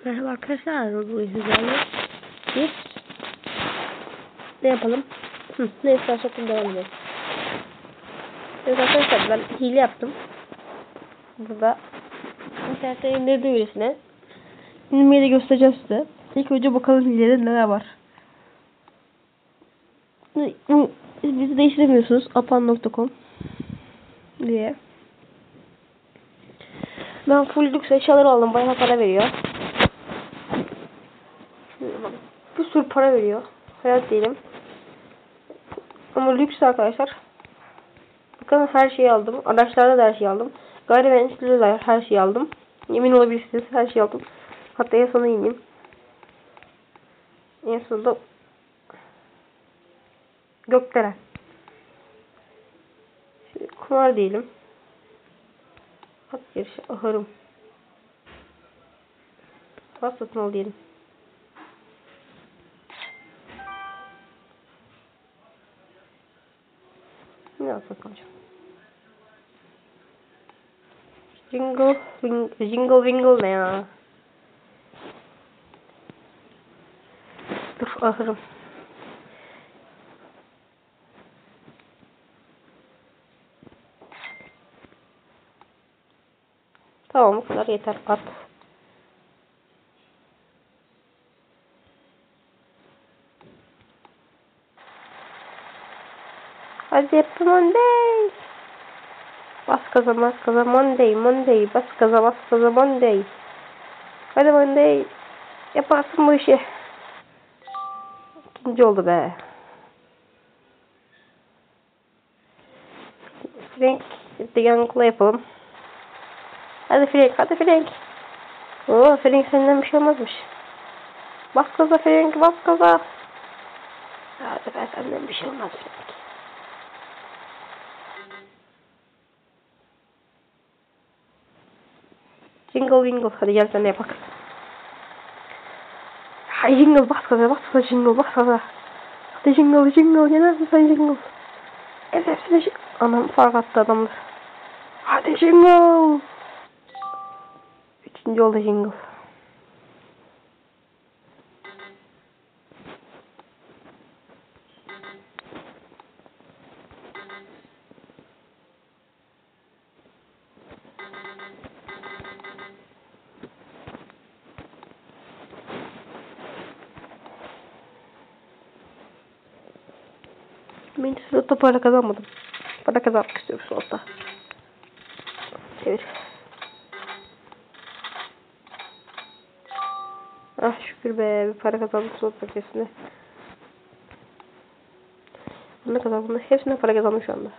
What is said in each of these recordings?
Merhaba arkadaşlar, bugün sizlerle biz ne yapalım? Neyse aşağıdan devam edelim. Evet arkadaşlar, ben hile yaptım. Burada internette indirdiğim birisine indirmeyi de göstereceğim size. İlk önce bakalım hilede neler var. Bizi değiştiremiyorsunuz. apan.com diye. Ben full lüks eşyaları aldım. Bayağı para veriyor. Bir sürü para veriyor. Hayat değilim. Ama lüks arkadaşlar. Bakın her şeyi aldım. Araçlarda da her şeyi aldım. Gayrimenkulde de her şeyi aldım. Yemin olabilirsiniz her şeyi aldım. Hatta en sona ineyim. En sonunda gökdelen. Şimdi kumar diyelim. At yarışı ahırım. Pas satın al diyelim. Ne alsak hocam? Jingle wingle ne ya? Dur ahırım. Tamam bu kadar yeter at. Hadi yaptım Monday. Bas kaza bas kaza Monday. Bas kaza Monday. Hadi Monday. Yaparsın bu işi. İkinci oldu be. Frank Young'la yapalım. Hadi Frank. Oo Frank senden bir şey olmazmış. Bas kaza Frank bas kaza. Hadi be senden bir şey olmaz Frank. Jingle wingle hadi gel sen de yapak. Hay jingle bas kaza jingle bas kaza. Hadi jingle yenersin sen jingle. Evet anam fark attı adamlar. Hadi jingle. Üçüncü oldu jingle. Ben slotta para kazanmadım. Para kazanmak istiyorum slotta. Çevir. Ah şükür be bir para kazandım slot paketinde. Ne kadar bunlar hepsine para kazandım şu anda.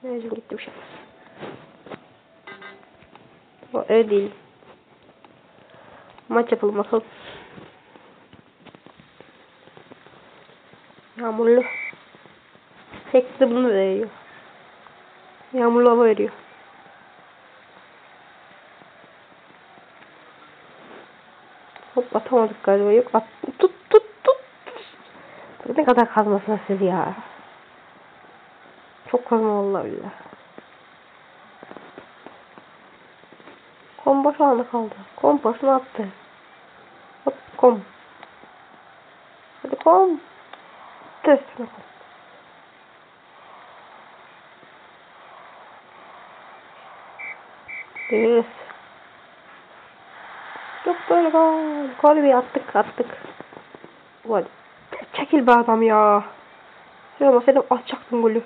Enerjim gitti bir şey. Ama öyle değil. Maç yapalım bakalım. Yağmurlu. Tek de bunu veriyor. Yağmurlu hava veriyor. Hop atamadık galiba. Yok at. Tut. Ne kadar kazmasın siz ya. Çok kazma vallahi billahi. Kom boş alanda kaldı. Kom pasını attı. Hop kom. Hadi kom. Testine kom. Görürüz. Yok böyle gol. Gol bir attık. Gol. Çekil be adam ya. Sen ama senin atacaktın golü.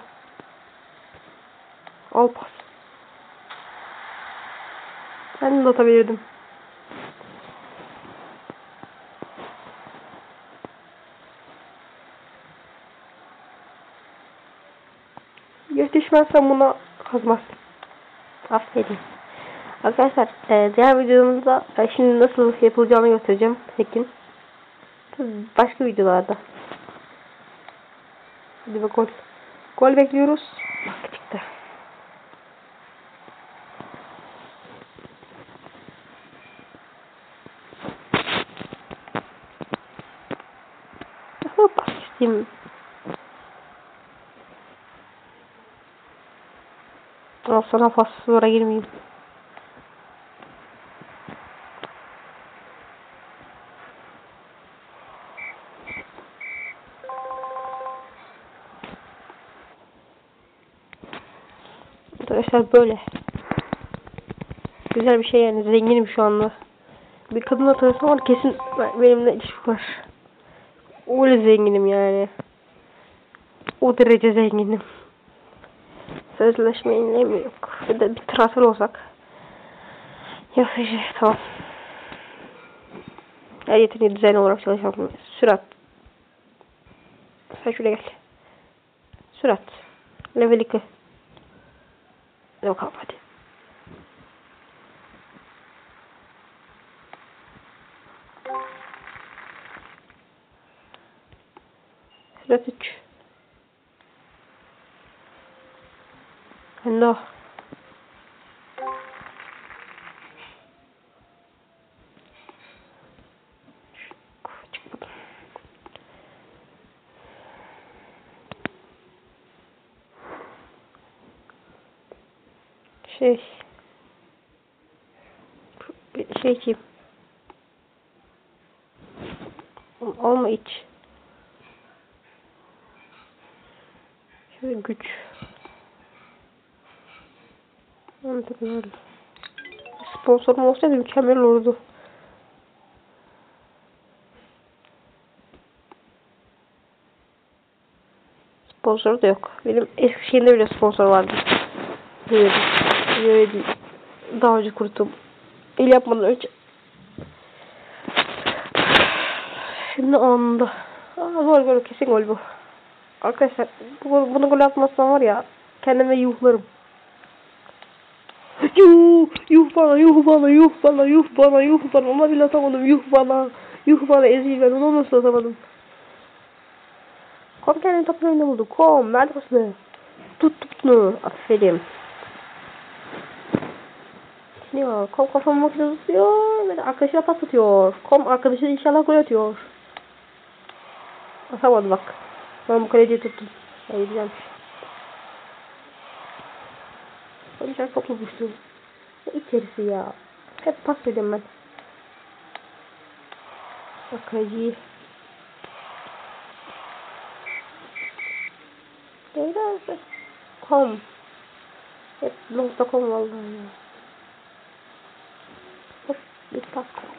Al pas. Ben de atabilirdim. Yetişmezsen buna kazmazsın. Aferin. Arkadaşlar diğer videomuzda şimdi nasıl yapılacağını göstereceğim. Hack'in. Başka videolarda. Hadi bak gol. Gol bekliyoruz. Bak çıktı. Bak isteyeyim. Al sana pas. Sonra girmeyeyim. Arkadaşlar böyle. Güzel bir şey yani. Zenginim şu anda. Bir kadınla tanışsam var kesin benimle ilişki var. Öyle zenginim yani. O derece zenginim. Sözleşme yenilemi yok. Bir de bir transfer olsak. Yok tamam. Her yeteneği düzenli olarak çalışalım. Sürat. Sen şuraya gel. Sürat. Level 2. Hadi bakalım hadi. Sürat 3. No. Çıkmadım. Şey kim? Olma iç. Şöyle güç. Anladım. Sponsorum olsaydı mükemmel olurdu. Sponsor da yok. Benim Eskişehir'de bile sponsor vardı. Böyle daha önce kuruttum. El yapmadan önce. Şimdi anında. Gol kesin gol bu. Arkadaşlar bunu gol atmazsam var ya kendime yuhlarım. Yuh bana ona bile atamadım yuh bana ezil ben onu nasıl atamadım. Kom kendini topun önünde buldu. Kom nerede basını? Tut bunu. Aferin. Ya Kom kafamı makinesi tutuyor. Böyle arkadaşına pas atıyor. Kom arkadaşına inşallah gol atıyor. Atamadı bak. Ben bu kaleciyi tuttum. Hayırcanmış. Oyuncular çok bulmuştum. Ne içerisi ya. Hep pas veriyorum ben. Bak kaleciyi. Biraz Kom. Hep .com vallahi ya. Hop bir pas koydu.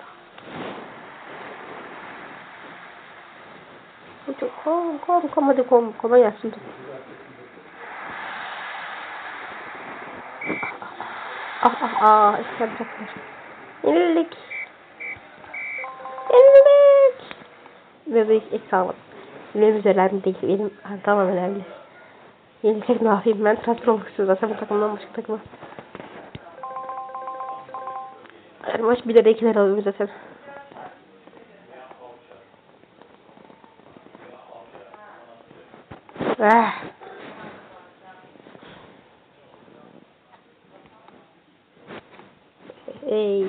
Kom hadi koma gelsin. İşte yapacaklar. Yenildik. Ve bir ilk kalmadı. Benim önemli değil. Benim tamam önemli. Yenilsek ne yapayım ben? Transfer olmak istiyorum zaten bu takımdan başka takıma. Her maç 1'e 2'ler alıyorum zaten. Hey.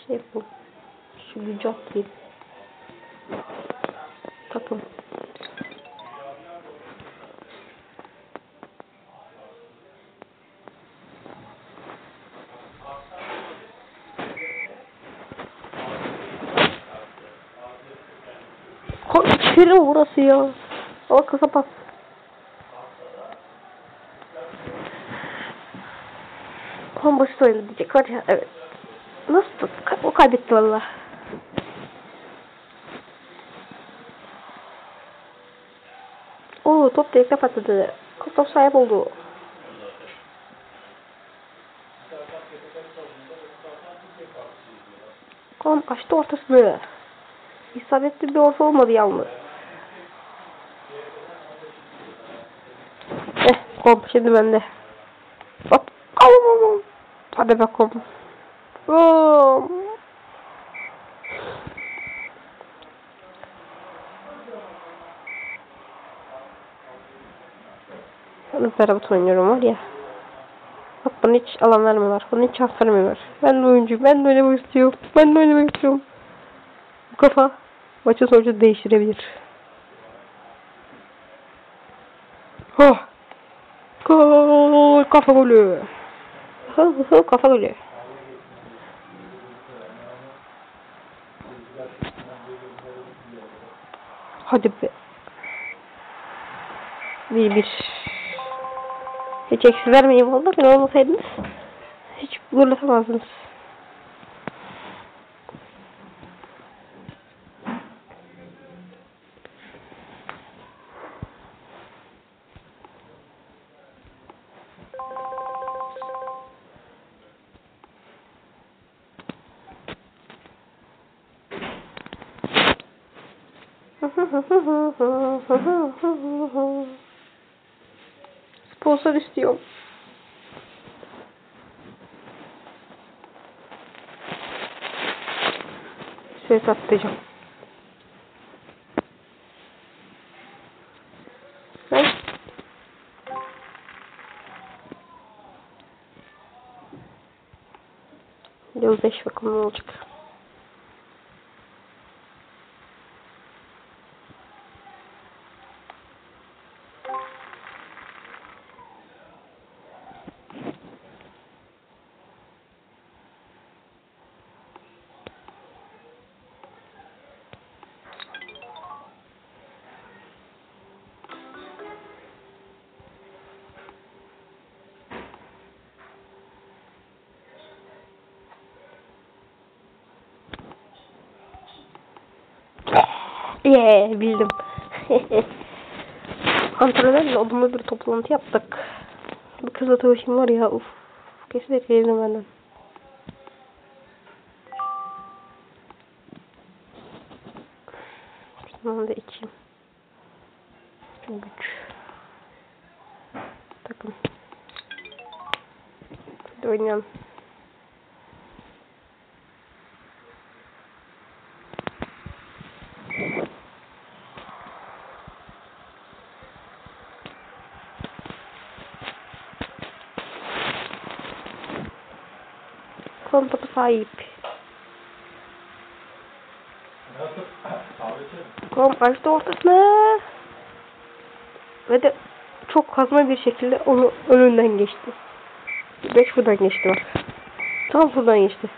Şey bu. Şu gücü atayım. Takım. İçeri burası ya. O kısa pas. Tam basit oynadı diyecek var ya. Evet. Nasıl tut? O kaybetti valla. Oo top direkte patladı. Top sahip oldu. Kom açtı ortasını. İsabetli bir orta olmadı yalnız. Kom şimdi bende. Hop. Kom. Hadi be kom. Kom. Yalnız beraber oynuyorum var ya. Bak bana hiç alan vermiyorlar. Bana hiç şans vermiyorlar. Ben de oyuncuyum. Ben de oynamak istiyorum. Bu kafa maçın sonucu değiştirebilir. Oh. Gol. Kafa golü. Kafa golü. Hadi be. 1-1. Hiç eksi vermeyeyim valla. Ben olmasaydınız hiç gol atamazdınız. Sponsor istiyorum. Şöyle satacağım. Ben yıl 5 bakalım ne olacak. Bildim. Antrenörle odamda bir toplantı yaptık. Bir kızla tanışım var ya. Uf. Kesinlikle yedim benden. Şunu da içeyim. Çok güç. Takım. Hadi oynayalım. Kon topu sahip. Kom açtı ortasına. Ve de çok kazma bir şekilde onu önünden geçti. 5 buradan geçti bak. Tam buradan geçti.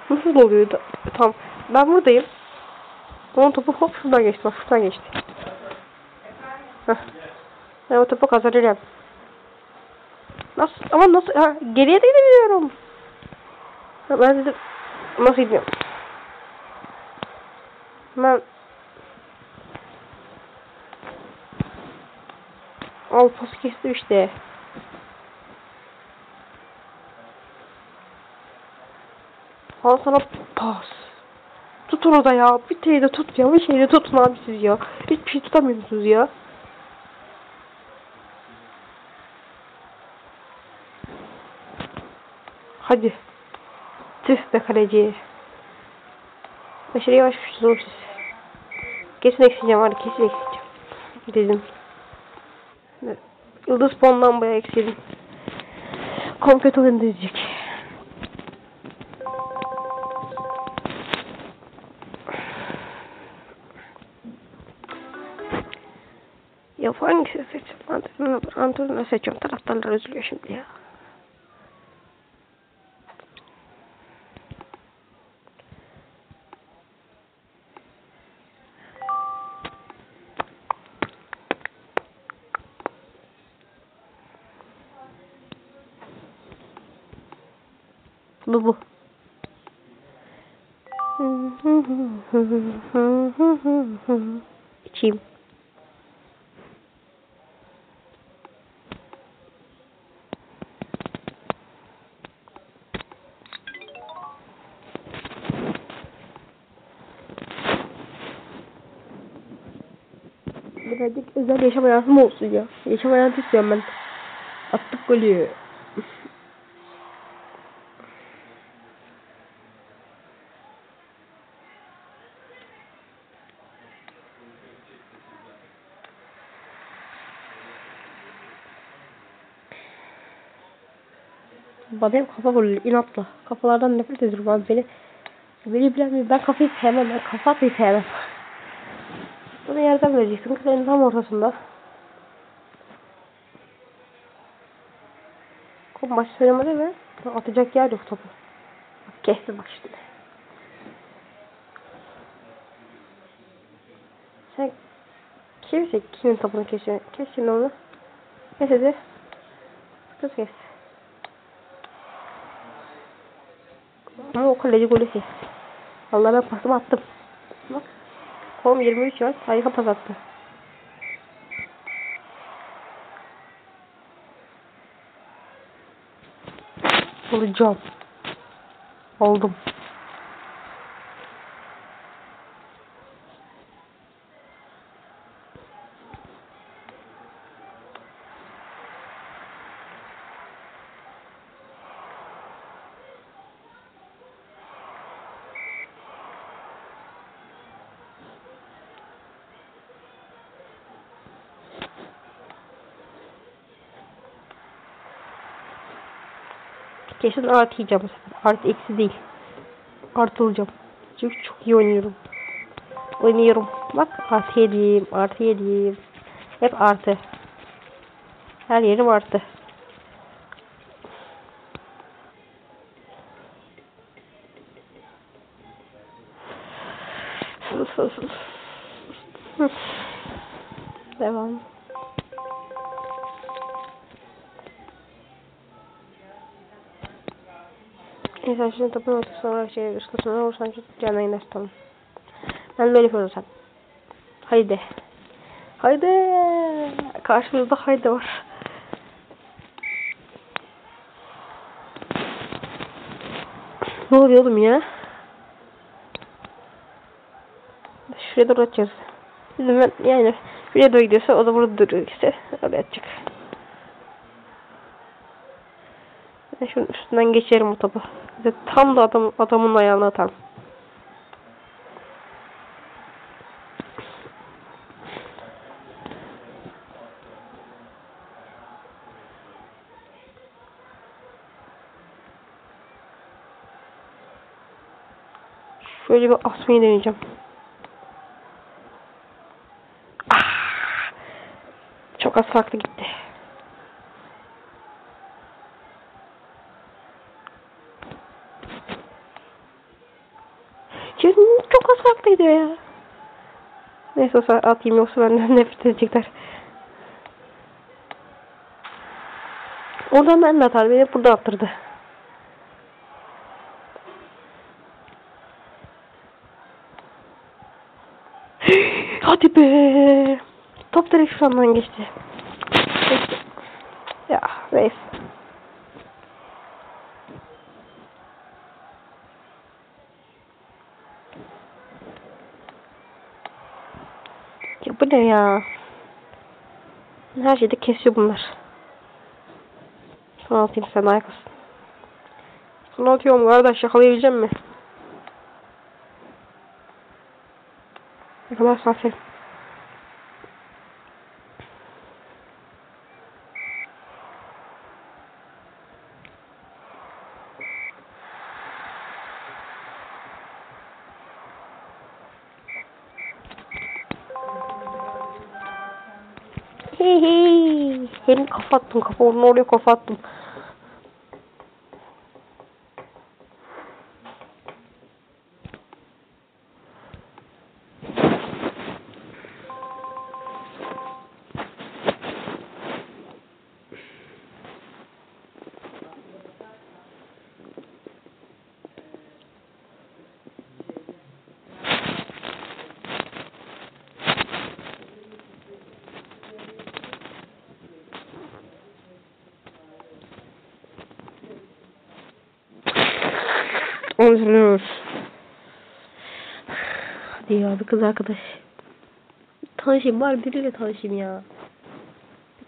Nasıl oluyor da? Tam. Ben buradayım. Onun topu hop şuradan geçti. Bak şuradan geçti. Heh. Ben o topu kazanacağım. Nasıl? Ama nasıl? Ha, geriye de gidebiliyorum. Ha, ben dedim. Nasıl gidiyorum? Ben al pası kestim işte. Al sana pas. Tut onu da ya. Bir şeyde tut ya. Bir şeyde tutun abi siz ya. Hiçbir şey tutamıyorsunuz ya. Hadi. Tüh be kaleci. Başarı yavaş oğlum siz. Kesin ekseceğim var. Kesin ekseceğim. Dedim. Yıldız puandan bayağı eksildim. Komplet oyun diyecek. Ya hangisini seçeceğim? Antrenörü seçiyorum. Taraftarlar üzülüyor şimdi ya. Bu. İçeyim. Birazcık özel yaşam hayatım olsun ya. Yaşam hayatı istiyorum ben. Attık golü. Benim kafa golü inatla. Kafalardan nefret ediyorum abi beni bilen ben kafayı sevmem. Ben kafa atmayı sevmem. Bunu yerden vereceksin. Kalenin tam ortasında. Topun başı söylemedi ve atacak yer yok topu. Bak, kesti bak şimdi. Sen kimse kimin topunu kesiyor? Kes şimdi onu. Kes hadi. Kız kes. Ama o kaleci golü kesti. Vallahi ben pasımı attım. Bak. Kolum 23 yard. Harika pas attı. Olacağım. Oldum. Kesin artı yiyeceğim. Artı eksi değil. Artılacağım. Çünkü çok iyi oynuyorum. Bak artı yediğim. Artı yediğim. Hep artı. Her yerim artı. Devam. İnsan şimdi topun ortasına olarak ışkısına olursan çok canına iner, tamam. Ben böyle yapıyorum. Haydi. Haydi. Karşımızda haydi var. Ne oluyor oğlum ya? Şuraya doğru atacağız. Bizim yani şuraya doğru gidiyorsa o da burada duruyor işte. Öyle atacak. Ben şunun üstünden geçerim o topu. Tam da adamın ayağına atarım. Şöyle bir asmayı deneyeceğim. Çok az farklı gitti. Çok az farklı gidiyor ya. Neyse olsa atayım, yoksa benden nefret edecekler. Oradan ben de atar. Beni burada attırdı. Hadi be. Top direkt şurandan geçti. Ya neyse. Ya bu ne ya? Her şeyde kesiyor bunlar. Son atayım, sen ayaksın. Son atıyorum kardeş, yakalayabilecek mi? Ne kadar aferin. Hey. Hem kafa attım, kafa onun oraya kafa attım. Onur. Hadi ya, bir kız arkadaş. Tanışayım, bari biriyle tanışayım ya.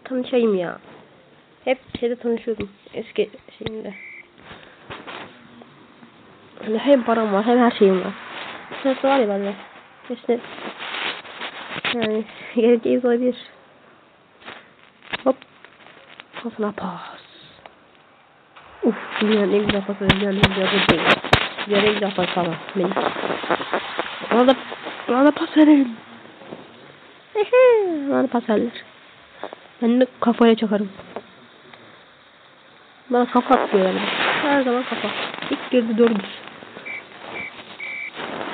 Tanışayım ya. Hep şeyde tanışıyordum. Eski şeyimde. Yani hem param var hem her şeyim var. Nasıl var ya bende. İşte yani geleceğiz olabilir. Hop. Pasına pas. Dünyanın en güzel pası. Dünyanın en güzel pası. Dünyanın en güzel pası falan. Benim. Bana da pas verin. Bana da pas verirler. Ben de kafaya çakarım. Bana kafa atıyor yani. Her zaman kafa. İlk girdi 400.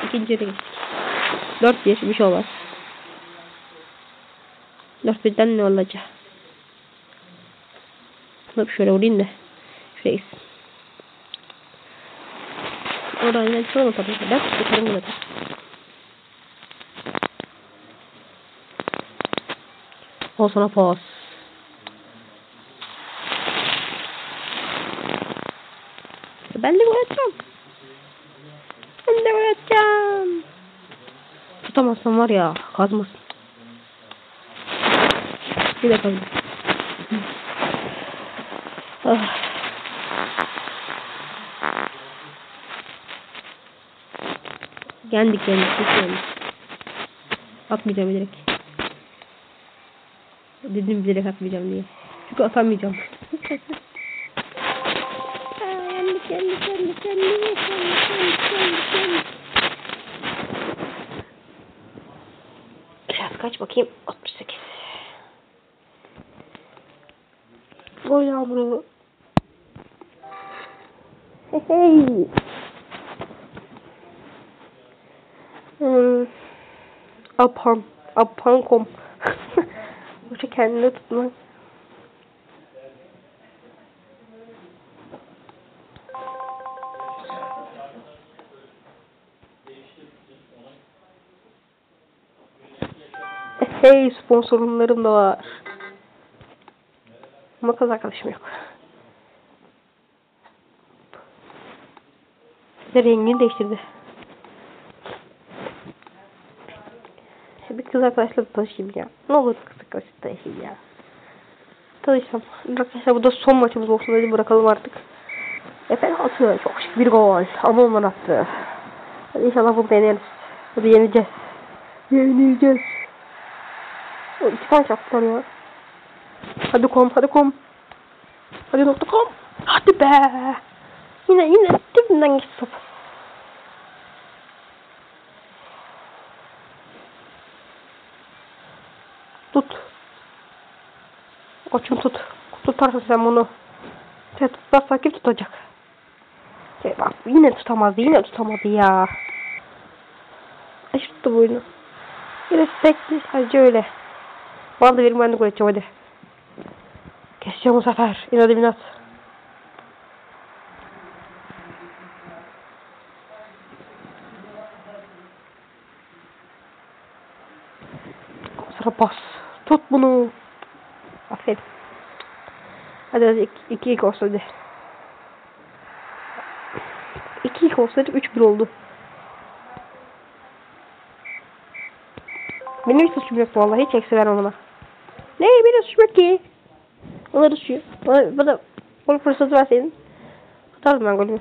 İkinciye de geçtik. 4-1 bir şey olmaz. 4-1'den ne olacak? Bak şöyle vurayım da. Şuraya gitsin. Oradan yine bir şey olmaz tabii. Ben tutarım bunu da. O sana pas. Ben de gol atacağım. Ben de gol atacağım. Tutamazsam var ya, kazmasın. Bir de kazdım. Ah. Yendik. Atmayacağım direkt. Dedim bilerek atmayacağım diye. Çünkü atamayacağım. Yendik. Biraz kaç bakayım. 68. Gol yağmuru. Hey. Apankom. Hoca kendini tutma. Hey, sponsorlarım da var. Ama kız arkadaşım yok. Bir de rengini değiştirdi. Bir kız arkadaşla tanışayım ya. Ne olur kız arkadaşla tanışayım ya. Tanışalım. Arkadaşlar bu da son maçımız olsun. Hadi bırakalım artık. Penaltı. Çok şık bir gol. Ama onlar attı. Hadi inşallah bunu deneriz. Hadi yeneceğiz. O 2 tane çarptılar ya. Hadi kom. Hadi .com. Hadi be. Yine dibinden geçti top. Tut. Koçum tut. Tutarsın sen bunu. Sen tutmazsan kim tutacak? Bak yine tutamadı ya. Ay tuttu bu oyunu. Yine sürekli sadece öyle. Vallahi verim ben de gol edeceğim hadi. Keseceğim bu sefer. İnat. Sıra bas. Tut bunu. Aferin. Hadi 2-2 olsaydı. 2-2 olsaydı 3-1 oldu. Benim hiç suçum yok vallahi. Hiç eksi vermem ona. Ne? Benim suçum yok ki. Onlar suçu. Bana gol fırsatı verseydin. Atardım ben golümü.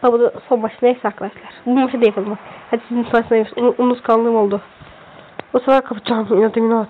Bu da son maç neyse arkadaşlar. Bu maçı da yapalım. Hadi sizin sayesinde unutkanlığım oldu. O sefer kapatacağım. İnat.